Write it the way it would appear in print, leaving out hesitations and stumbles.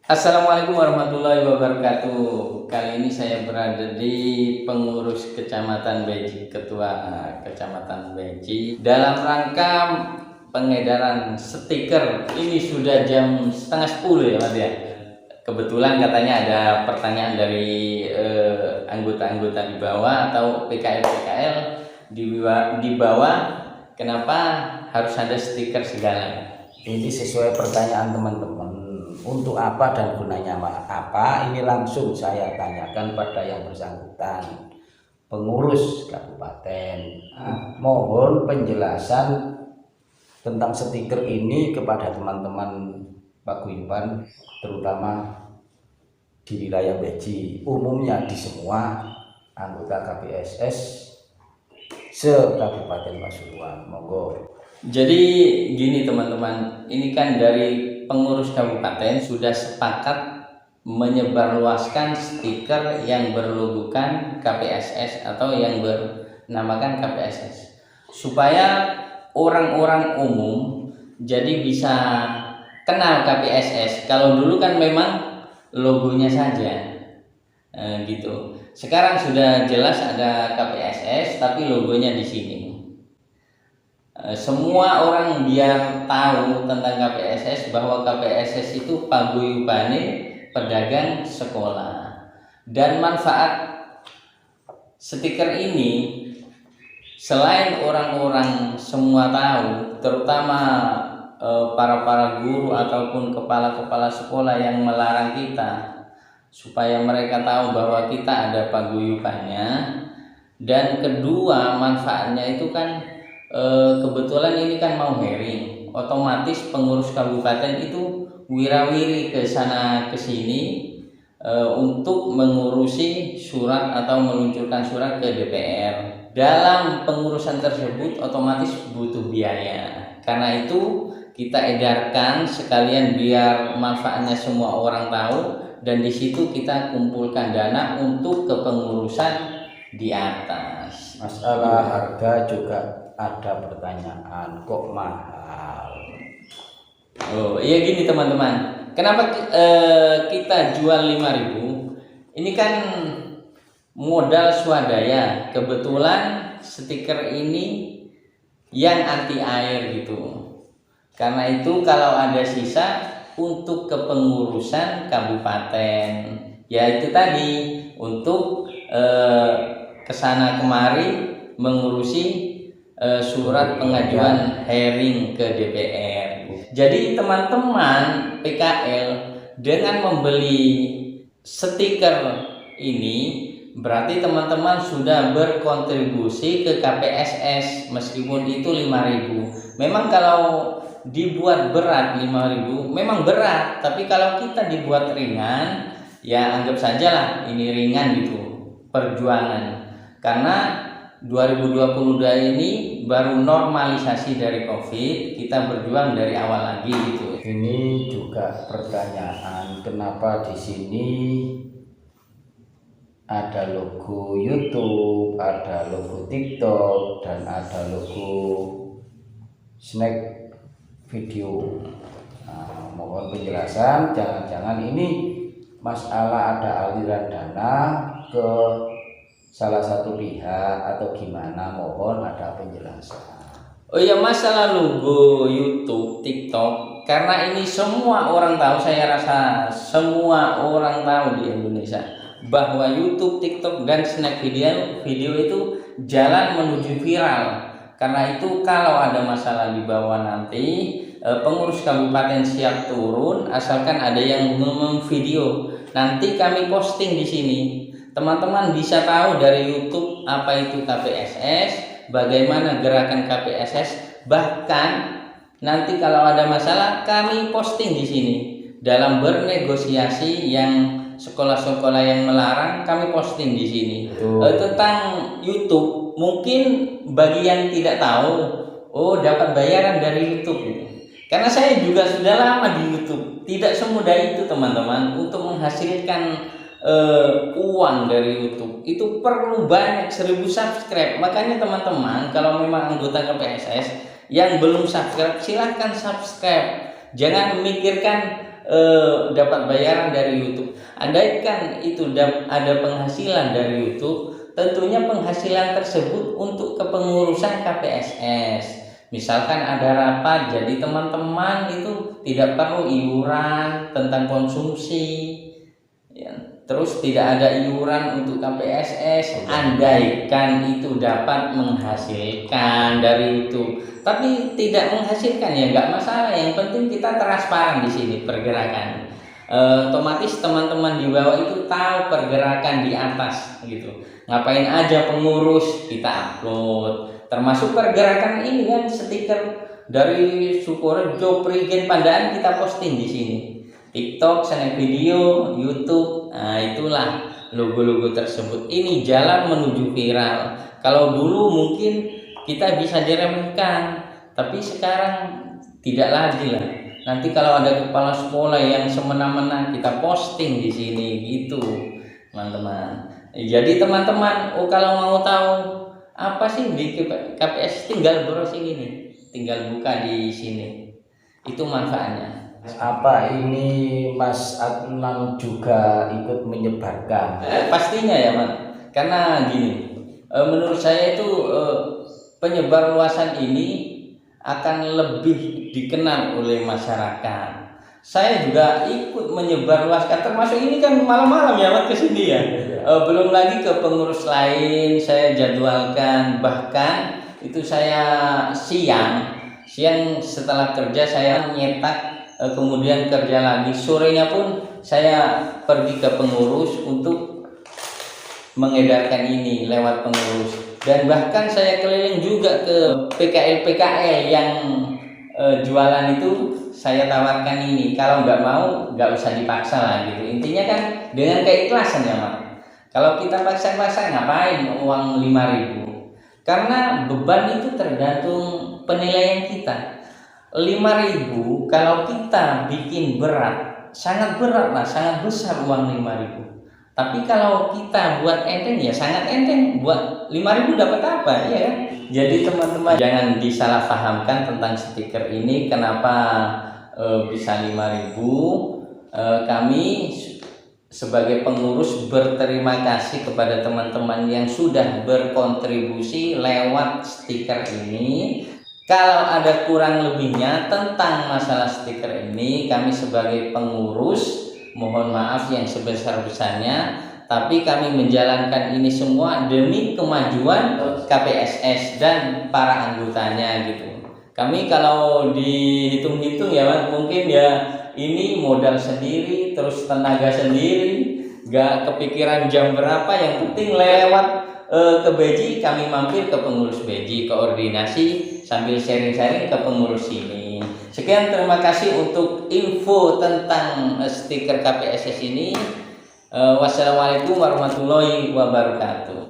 Assalamualaikum warahmatullahi wabarakatuh. Kali ini saya berada di pengurus Kecamatan Beji, Ketua Kecamatan Beji, dalam rangka pengedaran stiker. Ini sudah jam setengah 10 ya Mas ya. Kebetulan katanya ada pertanyaan dari anggota-anggota di bawah atau PKL di bawah, kenapa harus ada stiker segala. Ini sesuai pertanyaan teman-teman, untuk apa dan gunanya apa? Ini langsung saya tanyakan pada yang bersangkutan, pengurus kabupaten. Mohon penjelasan tentang stiker ini kepada teman-teman paguyuban, terutama di wilayah Beji, umumnya di semua anggota KPSS se-Kabupaten Pasuruan. Monggo. Jadi gini teman-teman, ini kan dari pengurus kabupaten sudah sepakat menyebarluaskan stiker yang berlogokan KPSS atau yang bernamakan KPSS, supaya orang-orang umum jadi bisa kenal KPSS. Kalau dulu kan memang logonya saja gitu. Sekarang sudah jelas ada KPSS tapi logonya di sini. Semua orang biar tahu tentang KPSS, bahwa KPSS itu paguyubane pedagang sekolah. Dan manfaat stiker ini, selain orang-orang semua tahu, terutama para guru ataupun kepala-kepala sekolah yang melarang kita, supaya mereka tahu bahwa kita ada paguyubannya. Dan kedua, manfaatnya itu kan kebetulan ini kan mau hearing, otomatis pengurus kabupaten itu wirawiri ke sana ke sini untuk mengurusi surat atau meluncurkan surat ke DPR. Dalam pengurusan tersebut otomatis butuh biaya. Karena itu kita edarkan sekalian biar manfaatnya semua orang tahu, dan di situ kita kumpulkan dana untuk kepengurusan di atas. Masalah harga juga ada pertanyaan, kok mahal? Oh iya, gini teman-teman, kenapa kita jual 5.000? Ini kan modal swadaya. Kebetulan stiker ini yang anti air gitu. Karena itu kalau ada sisa untuk kepengurusan kabupaten, yaitu tadi untuk kesana kemari mengurusi surat pengajuan hearing ke DPR. Jadi teman-teman PKL dengan membeli stiker ini berarti teman-teman sudah berkontribusi ke KPSS, meskipun itu 5.000. Memang kalau dibuat berat 5.000 memang berat, tapi kalau kita dibuat ringan, ya anggap sajalah ini ringan gitu perjuangan. Karena 2022 ini baru normalisasi dari COVID, kita berjuang dari awal lagi gitu. Ini juga pertanyaan, kenapa di sini ada logo YouTube, ada logo TikTok, dan ada logo snack video. Nah, mohon penjelasan, jangan-jangan ini masalah ada aliran dana ke salah satu pihak atau gimana, mohon ada penjelasan. Oh iya, masalah logo YouTube, TikTok, karena ini semua orang tahu, saya rasa semua orang tahu di Indonesia bahwa YouTube, TikTok, dan snack video itu jalan menuju viral. Karena itu kalau ada masalah di bawah nanti pengurus kabupaten siap turun, asalkan ada yang memvideo. Nanti kami posting di sini. Teman-teman bisa tahu dari YouTube apa itu KPSS, bagaimana gerakan KPSS, bahkan nanti kalau ada masalah kami posting di sini. Dalam bernegosiasi yang sekolah-sekolah yang melarang, kami posting di sini. Tentang YouTube, mungkin bagi yang tidak tahu, oh dapat bayaran dari YouTube gitu. Karena saya juga sudah lama di YouTube, tidak semudah itu teman-teman untuk menghasilkan uang dari YouTube. Itu perlu banyak, 1.000 subscribe. Makanya teman-teman kalau memang anggota KPSS yang belum subscribe, silahkan subscribe. Jangan memikirkan dapat bayaran dari YouTube. Andaikan itu ada penghasilan dari YouTube, tentunya penghasilan tersebut untuk kepengurusan KPSS. Misalkan ada rapat, jadi teman-teman itu tidak perlu iuran tentang konsumsi, ya. Terus tidak ada iuran untuk KPSS. Andaikan itu dapat menghasilkan dari itu, tapi tidak menghasilkan ya nggak masalah. Yang penting kita transparan di sini pergerakan. Otomatis teman-teman di bawah itu tahu pergerakan di atas gitu. Ngapain aja pengurus kita upload. Termasuk pergerakan ini kan, stiker dari Sukorejo, Prigen, Pandaan kita posting di sini. TikTok, Snap Video, YouTube, nah itulah logo-logo tersebut. Ini jalan menuju viral. Kalau dulu mungkin kita bisa diremehkan, tapi sekarang tidak lagi lah. Nanti kalau ada kepala sekolah yang semena-mena kita posting di sini gitu, teman-teman. Jadi teman-teman, kalau mau tahu apa sih di KPS, tinggal browsing ini, tinggal buka di sini. Itu manfaatnya. Apa ini Mas Adnan juga ikut menyebarkan? Pastinya ya, Mas. Karena gini, menurut saya itu penyebar luasan ini akan lebih dikenal oleh masyarakat. Saya juga ikut menyebarluaskan, termasuk ini kan malam-malam ya Mas kesini ya. Belum lagi ke pengurus lain saya jadwalkan, bahkan itu saya siang setelah kerja saya nyetak, kemudian kerja lagi, sorenya pun saya pergi ke pengurus untuk mengedarkan ini lewat pengurus. Dan bahkan saya keliling juga ke PKL yang jualan itu, saya tawarkan ini. Kalau nggak mau, nggak usah dipaksa lah gitu. Intinya kan dengan keikhlasan ya Mak. Kalau kita paksa-paksa ngapain uang 5.000? Karena beban itu tergantung penilaian kita. 5.000 kalau kita bikin berat, sangat berat lah, sangat besar uang 5.000. Tapi kalau kita buat enteng ya sangat enteng. Buat 5.000 dapat apa ya kan? Jadi teman-teman jangan disalahpahamkan tentang stiker ini. Kenapa bisa 5.000? Kami sebagai pengurus berterima kasih kepada teman-teman yang sudah berkontribusi lewat stiker ini. Kalau ada kurang lebihnya tentang masalah stiker ini, kami sebagai pengurus mohon maaf yang sebesar-besarnya, tapi kami menjalankan ini semua demi kemajuan KPSS dan para anggotanya gitu. Kami kalau dihitung-hitung ya mungkin ya ini modal sendiri, terus tenaga sendiri, gak kepikiran jam berapa, yang penting lewat ke Beji, kami mampir ke pengurus Beji, koordinasi sambil sharing-sharing ke pengurus ini. Sekian, terima kasih untuk info tentang stiker KPSS ini. Wassalamualaikum warahmatullahi wabarakatuh.